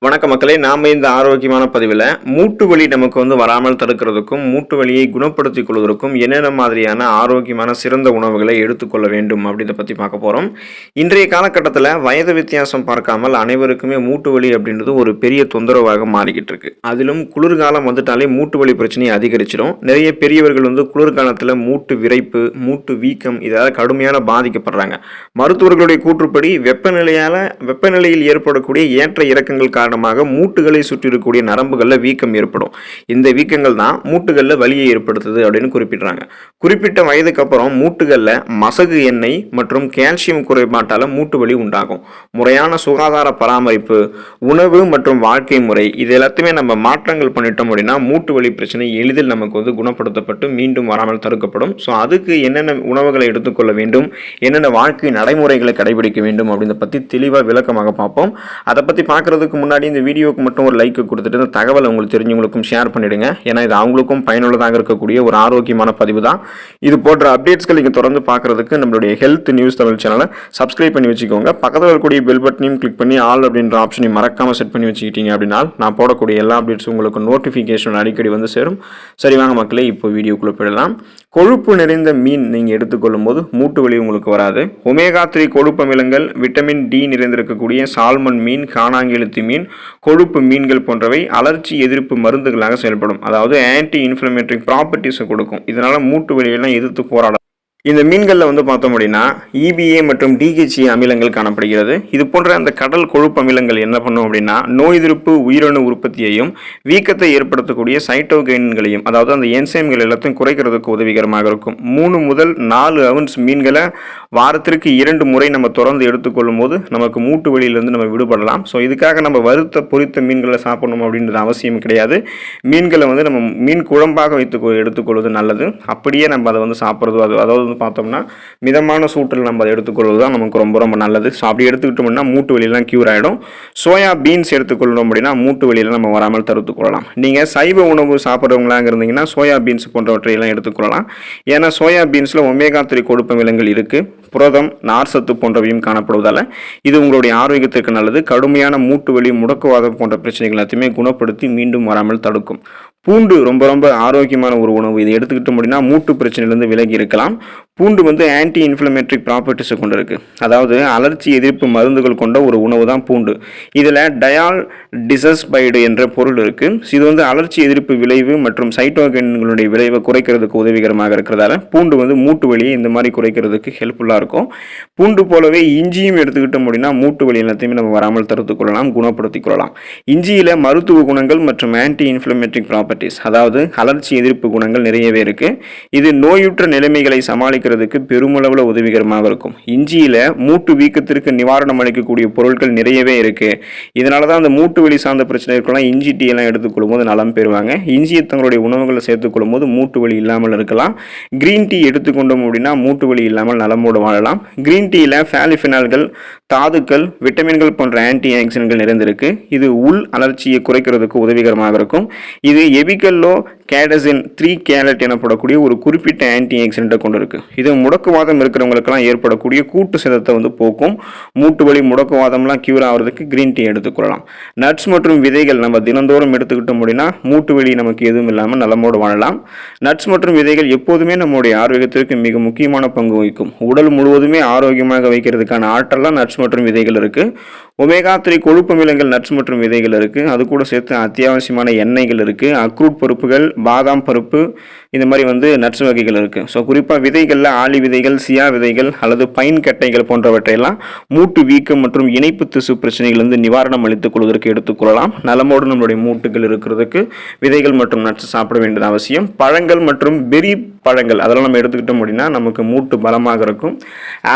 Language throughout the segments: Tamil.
வணக்க மக்களே, நாம இந்த ஆரோக்கியமான பதிவில் மூட்டு வலி நமக்கு வராமல் தடுக்கிறதுக்கும் மூட்டு வலியை குணப்படுத்திக் கொள்வதற்கும் என்னென்ன மாதிரியான ஆரோக்கியமான சிறந்த உணவுகளை எடுத்துக்கொள்ள வேண்டும் அப்படின்றத பற்றி பார்க்க போகிறோம். இன்றைய காலகட்டத்தில் வயது வித்தியாசம் பார்க்காமல் அனைவருக்குமே மூட்டு வலி அப்படின்றது ஒரு பெரிய தொந்தரவாக மாறிக்கிட்டு இருக்கு. அதிலும் குளிர்காலம் வந்துட்டாலே மூட்டு வலி பிரச்சனையை அதிகரிச்சிடும். நிறைய பெரியவர்கள் குளிர்காலத்தில் மூட்டு விரைப்பு, மூட்டு வீக்கம் இதால் கடுமையான பாதிக்கப்படுறாங்க. மருத்துவர்களுடைய கூற்றுப்படி வெப்பநிலையில் ஏற்படக்கூடிய ஏற்ற இறக்கங்கள் காரணமாக மூட்டுகளை சுற்றி இருக்கக்கூடிய நரம்புகளில் வீக்கம் ஏற்படும். இந்த வீக்கங்கள் தான் மூட்டுகளில் வலியை ஏற்படுத்துது அப்படின்னு குறிப்பிடுறாங்க. குறிப்பிட்ட வயதுக்கு அப்புறம் மூட்டுகளில் மசகு எண்ணெய் மற்றும் கால்சியம் குறைபாட்டால் மூட்டு வலி உண்டாகும். முறையான சுகாதார பராமரிப்பு, உணவு மற்றும் வாழ்க்கை முறை இது எல்லாத்தையுமே நம்ம மாற்றங்கள் பண்ணிட்டோம் அப்படின்னா மூட்டு வலி பிரச்சனை எளிதில் நமக்கு குணப்படுத்தப்பட்டு மீண்டும் வராமல் தடுக்கப்படும். ஸோ அதுக்கு என்னென்ன உணவுகளை எடுத்துக்கொள்ள வேண்டும், என்னென்ன வாழ்க்கை நடைமுறைகளை கடைபிடிக்க வேண்டும் அப்படின்றத பற்றி தெளிவாக விளக்கமாக பார்ப்போம். அதை பற்றி பார்க்கறதுக்கு முன்னாடி இந்த வீடியோக்கு மட்டும் ஒரு லைக் கொடுத்துட்டு இந்த தகவலை உங்களுக்கு தெரிஞ்சவங்களுக்கும் ஷேர் பண்ணிடுங்க. ஏன்னா இது அவங்களுக்கும் பயனுள்ளதாக இருக்கக்கூடிய ஒரு ஆரோக்கியமான பதிவு தான். இது போன்ற அப்டேட்ஸ்கள் நீங்கள் தொடர்ந்து பார்க்கறதுக்கு நம்மளுடைய ஹெல்த் நியூஸ் தமிழ் சேனலை சப்ஸ்கிரைப் பண்ணி வச்சுக்கோங்க. பக்கத்தில் இருக்கக்கூடிய பெல் பட்டனையும் கிளிக் பண்ணி ஆல் அப்படின்ற ஆப்ஷனையும் மறக்காமல் செட் பண்ணி வச்சுக்கிட்டீங்க அப்படின்னா நான் போடக்கூடிய எல்லா அப்டேட்ஸும் உங்களுக்கு நோட்டிஃபிகேஷன் அடிக்கடி சேரும். சரி வாங்க மக்களே, இப்போ வீடியோக்குள்ளே போயிடலாம். கொழுப்பு நிறைந்த மீன் நீங்கள் எடுத்துக்கொள்ளும் போது மூட்டு வலி உங்களுக்கு வராது. ஒமேகா 3 கொழுப்பு அமிலங்கள், விட்டமின் டி நிறைந்திருக்கக்கூடிய சால்மன் மீன், காணாங்கெழுத்தி மீன், கொழுப்பு மீன்கள் போன்றவை அலர்ச்சி எதிர்ப்பு மருந்துகளாக செயல்படும். அதாவது ஆன்டி இன்ஃப்ளமேட்டரி ப்ராப்பர்ட்டிஸை கொடுக்கும். இதனால மூட்டு வலியெல்லாம் எதிர்த்து போராடும். இந்த மீன்களில் பார்த்தோம் அப்படின்னா EPA மற்றும் DHA அமிலங்கள் காணப்படுகிறது. இது போன்ற அந்த கடல் கொழுப்பு அமிலங்கள் என்ன பண்ணும் அப்படின்னா நோய் எதிர்ப்பு உயிரணு உற்பத்தியையும் வீக்கத்தை ஏற்படுத்தக்கூடிய சைட்டோகைன்களையும், அதாவது அந்த என்சைம்கள் எல்லாத்தையும் குறைக்கிறதுக்கு உதவிகரமாக இருக்கும். 3 முதல் 4 அவுன்ஸ் மீன்களை வாரத்திற்கு 2 முறை நம்ம தொடர்ந்து எடுத்துக்கொள்ளும் போது நமக்கு மூட்டு வலியிலிருந்து நம்ம விடுபடலாம். ஸோ இதுக்காக நம்ம வறுத்த பொரித்த மீன்களை சாப்பிடணும் அப்படின்றது அவசியம் கிடையாது. மீன்களை நம்ம மீன் குழம்பாக வைத்து எடுத்துக்கொள்வது நல்லது. அப்படியே நம்ம அதை சாப்பிட்றது, அதாவது பார்த்தோம்னா மிதமான சூட்டில் நம்ம அதை எடுத்துக்கொள்வது தான் நமக்கு ரொம்ப ரொம்ப நல்லது. ஸோ அப்படி எடுத்துக்கிட்டோம்னா மூட்டு வலியெல்லாம் க்யூர் ஆகிடும். சோயா பீன்ஸ் எடுத்துக்கொள்ளணும் அப்படின்னா மூட்டு வலியெல்லாம் நம்ம வராமல் தடுத்துக்கொள்ளலாம். நீங்கள் சைவ உணவு சாப்பிட்றவங்களாக இருந்தீங்கன்னா சோயா பீன்ஸ் போன்றவற்றையெல்லாம் எடுத்துக்கொள்ளலாம். ஏன்னா சோயா பீன்ஸில் ஒமேகா 3 கொழுப்பு அமிலங்கள் இருக்குது. புரதம், நார் சத்து போன்றவையும் காணப்படுவதால் இது உங்களுடைய ஆரோக்கியத்திற்கு நல்லது. கடுமையான மூட்டு வலி, முடக்குவாதம் போன்ற பிரச்சனைகள் எல்லாத்தையுமே குணப்படுத்தி மீண்டும் வராமல் தடுக்கும். பூண்டு ரொம்ப ரொம்ப ஆரோக்கியமான ஒரு உணவு. இதை எடுத்துக்கிட்டோம் அப்படின்னா மூட்டு பிரச்சனையிலிருந்து விலகி இருக்கலாம். பூண்டு ஆன்டி இன்ஃப்ளமேட்டரி ப்ராப்பர்ட்டிஸை கொண்டு இருக்கு. அதாவது அலர்ச்சி எதிர்ப்பு மருந்துகள் கொண்ட ஒரு உணவு தான் பூண்டு. இதில் டயால் டிசஸ்பைடு என்ற பொருள் இருக்கு. இது அலர்ச்சி எதிர்ப்பு விளைவு மற்றும் சைட்டோகைன்களுடைய விளைவை குறைக்கிறதுக்கு உதவிகரமாக இருக்கிறதால பூண்டு மூட்டு வலியை இந்த மாதிரி குறைக்கிறதுக்கு ஹெல்ப்ஃபுல்லாக இருக்கும். பூண்டு போலவே இஞ்சியும் எடுத்துக்கிட்டோம் அப்படின்னா மூட்டு வலி எல்லாத்தையுமே நம்ம வராமல் தடுத்துக் கொள்ளலாம், குணப்படுத்திக் கொள்ளலாம். இஞ்சியில் மருத்துவ குணங்கள் மற்றும் ஆன்டி இன்ஃப்ளமேட்டரி ப்ராப்பர்ட்டிஸ், அதாவது அலர்ச்சி எதிர்ப்பு குணங்கள் நிறையவே இருக்கு. இது நோயுற்ற நிலைமைகளை சமாளிக்கிறதுக்கு பெருமளவில் உதவிகரமாக இருக்கும். இஞ்சியில மூட்டு வீக்கத்திற்கு நிவாரணம் அளிக்கக்கூடிய பொருட்கள் நிறையவே இருக்கு. இதனால தான் அந்த மூட்டு வலி சார்ந்த பிரச்சனை இருக்கலாம் இஞ்சி டீ எல்லாம் எடுத்துக்கொள்ளும் போது நலம் பெறுவாங்க. இஞ்சியை தங்களுடைய உணவுகளை சேர்த்துக்கொள்ளும் போது மூட்டு வலி இல்லாமல் இருக்கலாம். கிரீன் டீ எடுத்துக்கொண்டோம் அப்படின்னா மூட்டு வலி இல்லாமல் நலமோடு வாழலாம். கிரீன் டீல பாலிஃபினால்கள், தாதுக்கள், விட்டமின்கள் போன்ற ஆன்டி ஆக்சிடென்ட்கள் நிறைந்திருக்கு. இது உள் அலர்ச்சியை குறைக்கிறதுக்கு உதவிகரமாக இருக்கும். இது எபிகல்லோ கேடசின் 3 கேலட் எனப்படக்கூடிய ஒரு குறிப்பிட்ட ஆன்டி ஆக்சிடென்ட்டை கொண்டு இருக்கு. இது முடக்குவாதம் இருக்கிறவங்களுக்கெல்லாம் ஏற்படக்கூடிய கூட்டு சேதத்தை போக்கும். மூட்டு வலி, முடக்குவாதம்லாம் கியூர் ஆகிறதுக்கு கிரீன் டீ எடுத்துக்கொள்ளலாம். நட்ஸ் மற்றும் விதைகள் நம்ம தினந்தோறும் எடுத்துக்கிட்டோம் அப்படின்னா மூட்டு வலி நமக்கு எதுவும் இல்லாமல் நலமோடு வாழலாம். நட்ஸ் மற்றும் விதைகள் எப்போதுமே நம்முடைய ஆரோக்கியத்திற்கு மிக முக்கியமான பங்கு வகிக்கும். உடல் முழுவதுமே ஆரோக்கியமாக வைக்கிறதுக்கான ஆற்றலாம் நட்ஸ் மற்றும் விதைகள் இருக்கு. ஒமேகா 3 கொழுப்பு அமிலங்கள் நட்ஸ் மற்றும் விதைகள் இருக்கு. அது கூட சேர்த்து அத்தியாவசியமான எண்ணெய்கள் இருக்கு. அக்ரூட் பருப்புகள், பாதாம் பருப்பு, இந்த மாதிரி நட்ஸ் வகைகள் இருக்கு. ஸோ குறிப்பாக விதைகளில் ஆளி விதைகள், சியா விதைகள் அல்லது பைன் கட்டைகள் போன்றவற்றையெல்லாம் மூட்டு வீக்கம் மற்றும் இணைப்பு திசு பிரச்சனைகள் நிவாரணம் அளித்துக் கொள்வதற்கு எடுத்துக்கொள்ளலாம். நலமோடு நம்மளுடைய மூட்டுகள் இருக்கிறதுக்கு விதைகள் மற்றும் நட்ஸ் சாப்பிட வேண்டியது அவசியம். பழங்கள் மற்றும் பெரி பழங்கள் அதெல்லாம் நம்ம எடுத்துக்கிட்டோம் அப்படின்னா நமக்கு மூட்டு பலமாக இருக்கும்.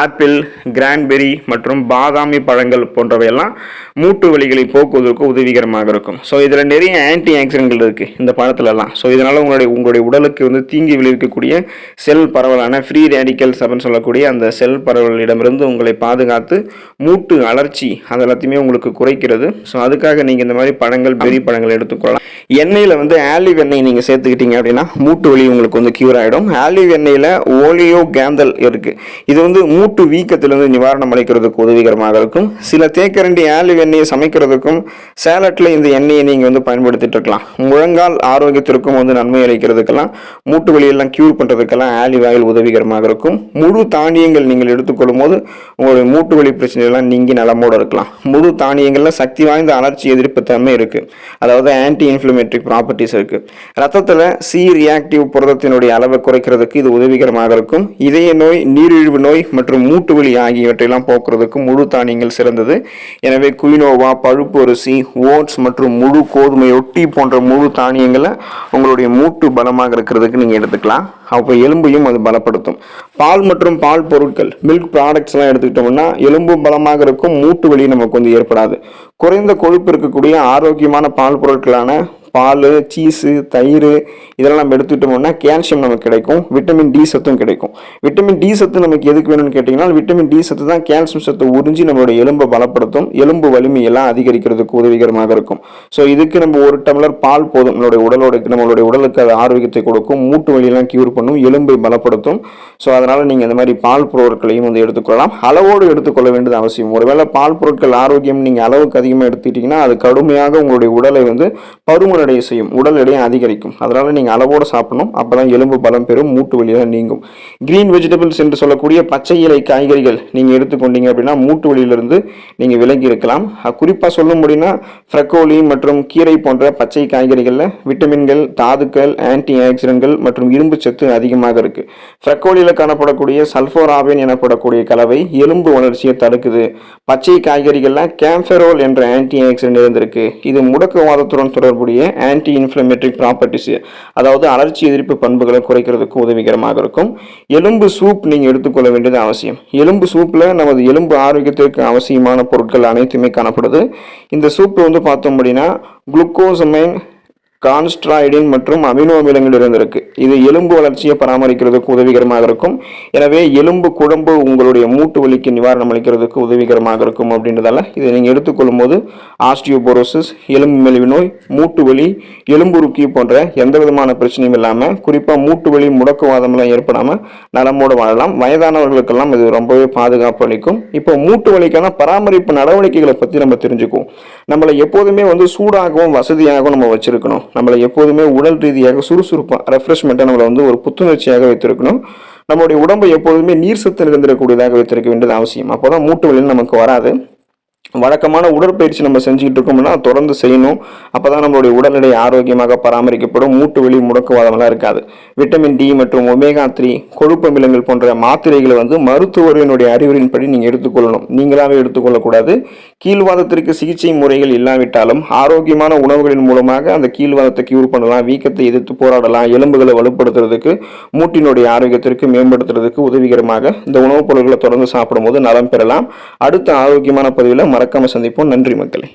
ஆப்பிள், கிரான்பெரி மற்றும் பாதாமி பழங்கள் போன்றவையெல்லாம் மூட்டு வலிகளை போக்குவதற்கு உதவிகரமாக இருக்கும். ஸோ இதில் நிறைய ஆன்டி ஆக்சிடென்ட்கள் இருக்குது இந்த பழத்துலலாம். ஸோ இதனால் உங்களுடைய உடலுக்கு வந்து தீங்கி விளைவிக்கக்கூடிய செல் பரவலான ஃப்ரீ ரேடிக்கல்ஸ் அப்படின்னு சொல்லக்கூடிய அந்த செல் பரவலிடமிருந்து உங்களை பாதுகாத்து மூட்டு அலர்ச்சி அது எல்லாத்தையுமே உங்களுக்கு குறைக்கிறது. ஸோ அதுக்காக நீங்கள் இந்த மாதிரி பழங்கள் பெரிய பழங்கள் எடுத்துக்கொள்ளலாம். எண்ணெயில் வந்து ஆலிவ் எண்ணெய் நீங்கள் சேர்த்துக்கிட்டீங்க அப்படின்னா மூட்டு வலி உங்களுக்கு வந்து கியூர் ஆகிடும். ஆலிவ் எண்ணெயில் ஓலியோ கேந்தல் இருக்குது. இது வந்து மூட்டு வீக்கத்திலிருந்து நிவாரணம் அளிக்கிறதுக்கு உதவிகரமாக இருக்கும். சில தேக்கரண்டி ஆலிவ் எண்ணெயை சமைக்கிறதுக்கும் சேலட்டில் இந்த எண்ணெயை நீங்கள் வந்து பயன்படுத்திட்டு இருக்கலாம். முழங்கால் ஆரோக்கியத்திற்கும் வந்து நன்மை அளிக்கிறதுக்கெல்லாம் மூட்டு வலியெல்லாம் கியூர் பண்ணுறதுக்கெல்லாம் ஆலிவ் ஆயில் உதவிகரமாக இருக்கும். முழு தானியங்கள் நீங்கள் எடுத்துக்கொள்ளும் போது உங்களுடைய மூட்டு வலி பிரச்சனைகள்லாம் நீங்கி நலமோடு இருக்கலாம். முழு தானியங்களில் சக்தி வாய்ந்த அலர்ச்சி எதிர்ப்பு தன்மை இருக்குது. அதாவது ஆன்டி இன்ஃப்ளமேட்டரி ப்ராப்பர்ட்டிஸ் இருக்குது. ரத்தத்தில் சி ரியாக்டிவ் புரதத்தினுடைய அளவை குறைக்கிறதுக்கு இது உதவிகரமாக இருக்கும். இதய நோய், நீரிழிவு நோய் மற்றும் மூட்டு வலி ஆகியவற்றையெல்லாம் போக்குறதுக்கு முழு தானியங்கள் சிறந்தது. எனவே குயினோவா, பழுப்பு அரிசி, ஓட்ஸ் மற்றும் முழு கோதுமை ரொட்டி போன்ற முழு தானியங்களை உங்களுடைய மூட்டு பலமாக இருக்கிறதுக்கு நீங்கள் எடுத்துக்கலாம். அப்போ எலும்பையும் அது பலப்படுத்தும். பால் மற்றும் பால் பொருட்கள், மில்க் ப்ராடக்ட்ஸ்லாம் எடுத்துக்கிட்டோம்னா எலும்பு பலமாக இருக்கும், மூட்டு வலி நமக்கு வந்து ஏற்படாது. குறைந்த கொழுப்பு இருக்கக்கூடிய ஆரோக்கியமான பால் பொருட்களான பால், சீஸு, தயிர் இதெல்லாம் நம்ம எடுத்துக்கிட்டோம்னா கால்சியம் நமக்கு கிடைக்கும். விட்டமின் டி சத்தும் கிடைக்கும். விட்டமின் டி சத்து நமக்கு எதுக்கு வேணும்னு கேட்டிங்கன்னா விட்டமின் டி சத்து தான் கால்சியம் சத்தை உறிஞ்சி நம்மளுடைய எலும்பை பலப்படுத்தும், எலும்பு வலிமையெல்லாம் அதிகரிக்கிறதுக்கு உதவிகரமாக இருக்கும். ஸோ இதுக்கு நம்ம ஒரு டம்ளர் பால் போதும். நம்மளுடைய உடலுக்கு அது ஆரோக்கியத்தை கொடுக்கும், மூட்டு வலியெல்லாம் கியூர் பண்ணும், எலும்பை பலப்படுத்தும். ஸோ அதனால் நீங்கள் இந்த மாதிரி பால் பொருட்களையும் வந்து எடுத்துக்கொள்ளலாம். அளவோடு எடுத்துக்கொள்ள வேண்டியது அவசியம். ஒருவேளை பால் பொருட்கள் ஆரோக்கியம் நீங்கள் அளவுக்கு அதிகமாக எடுத்துக்கிட்டிங்கன்னா அது கடுமையாக உங்களுடைய உடலை வந்து பருமன் செய்யும், உடல் எடையை அதிகரிக்கும். அதனால நீங்க அளவோடு சாப்பிடணும். அப்பதான் எலும்பு பலம் பெறும், மூட்டு வலியெல்லாம் நீங்கும். கிரீன் வெஜிடபிள்ஸ் என்று சொல்லக்கூடிய பச்சை இலை காய்கறிகள் நீங்க எடுத்துக்கொண்டீங்க அப்படின்னா மூட்டு வலியிலிருந்து நீங்க விலகி இருக்கலாம். குறிப்பா சொல்ல முடியும்னா ஃப்ரக்கோலி மற்றும் கீரை போன்ற பச்சை காய்கறிகள்ல விட்டமின்கள், தாதுக்கள், ஆன்டி ஆக்சிடென்ட்கள் மற்றும் இரும்பு சத்து அதிகமாக இருக்கு. ஃப்ரக்கோலியில காணப்படக்கூடிய சல்போராபின் எனப்படக்கூடிய கலவை எலும்பு வளர்ச்சியை தடுக்குது. பச்சை காய்கறிகள்ல கேம்ஃபெரோல் என்ற ஆன்டி ஆக்சிடென்ட் இருந்திருக்கு. இது முடக்குவாதத்துடன் தொடர்புடைய ஆன்டி இன்ஃப்ளமேட்டரி ப்ராப்பர்ட்டிஸ், அதாவது அலர்ச்சி எதிர்ப்பு பண்புகளை குறைக்கிறதுக்கு உதவிகரமாக இருக்கும். எலும்பு சூப் நீங்க எடுத்துக்கொள்ள வேண்டியது அவசியம். எலும்பு சூப்ல நமது எலும்பு ஆரோக்கியத்திற்கு அவசியமான பொருட்கள் அனைத்துமே காணப்படுது. இந்த சூப் வந்து பார்த்தோம் அப்படின்னா குளுக்கோசமைன், கான்ஸ்ட்ராய்டின் மற்றும் அமினோ அமிலங்கள் இருந்திருக்கு. இது எலும்பு வளர்ச்சியை பராமரிக்கிறதுக்கு உதவிகரமாக இருக்கும். எனவே எலும்பு குழம்பு உங்களுடைய மூட்டு வலிக்கு நிவாரணம் அளிக்கிறதுக்கு உதவிகரமாக இருக்கும். அப்படின்றதால இதை நீங்கள் எடுத்துக்கொள்ளும் போது ஆஸ்டியோபோரோசிஸ், எலும்பு மெலிவு நோய், மூட்டு வலி, எலும்புருக்கி போன்ற எந்த விதமான பிரச்சனையும் இல்லாமல், குறிப்பாக மூட்டு வலி, முடக்குவாதம்லாம் ஏற்படாமல் நலமோடு வாழலாம். வயதானவர்களுக்கெல்லாம் இது ரொம்பவே பாதுகாப்பு அளிக்கும். இப்போ மூட்டு வலிக்கான பராமரிப்பு நடவடிக்கைகளை பற்றி நம்ம தெரிஞ்சுக்குவோம். நம்மளை எப்போதுமே வந்து சூடாகவும் வசதியாகவும் நம்ம வச்சிருக்கணும். நம்மளை எப்போதுமே உடல் ரீதியாக சுறுசுறுப்பாக ரெஃப்ரெஷ்மெண்ட்டாக நம்மளை வந்து ஒரு புத்துணர்ச்சியாக வைத்திருக்கணும். நம்மளுடைய உடம்பை எப்போதுமே நீர் சத்து நிறைந்திருக்கக்கூடியதாக வைத்திருக்க வேண்டியது அவசியம். அப்போதான் மூட்டு வலி நமக்கு வராது. வழக்கமான உடற்பயிற்சி நம்ம செஞ்சுக்கிட்டு இருக்கோம்னா தொடர்ந்து செய்யணும். அப்போதான் நம்மளுடைய உடல்நிலை ஆரோக்கியமாக பராமரிக்கப்படும், மூட்டு வலி, முடக்குவாதமெல்லாம் இருக்காது. விட்டமின் டி மற்றும் ஒமேகா 3 கொழுப்பு அமிலங்கள் போன்ற மாத்திரைகளை வந்து மருத்துவரினுடைய அறிவுரையின்படி நீங்கள் எடுத்துக்கொள்ளணும். நீங்களாவே எடுத்துக்கொள்ளக்கூடாது. கீழ்வாதத்திற்கு சிகிச்சை முறைகள் இல்லாவிட்டாலும் ஆரோக்கியமான உணவுகளின் மூலமாக அந்த கீழ்வாதத்தை கியூர் பண்ணலாம், வீக்கத்தை எதிர்த்து போராடலாம், எலும்புகளை வலுப்படுத்துறதுக்கு, மூட்டினுடைய ஆரோக்கியத்திற்கு மேம்படுத்துறதுக்கு உதவிகரமாக இந்த உணவுப் பொருட்களை தொடர்ந்து சாப்பிடும் போது நலம் பெறலாம். அடுத்த ஆரோக்கியமான பதிவில் மறக்காம சந்திப்போம். நன்றி மக்களே.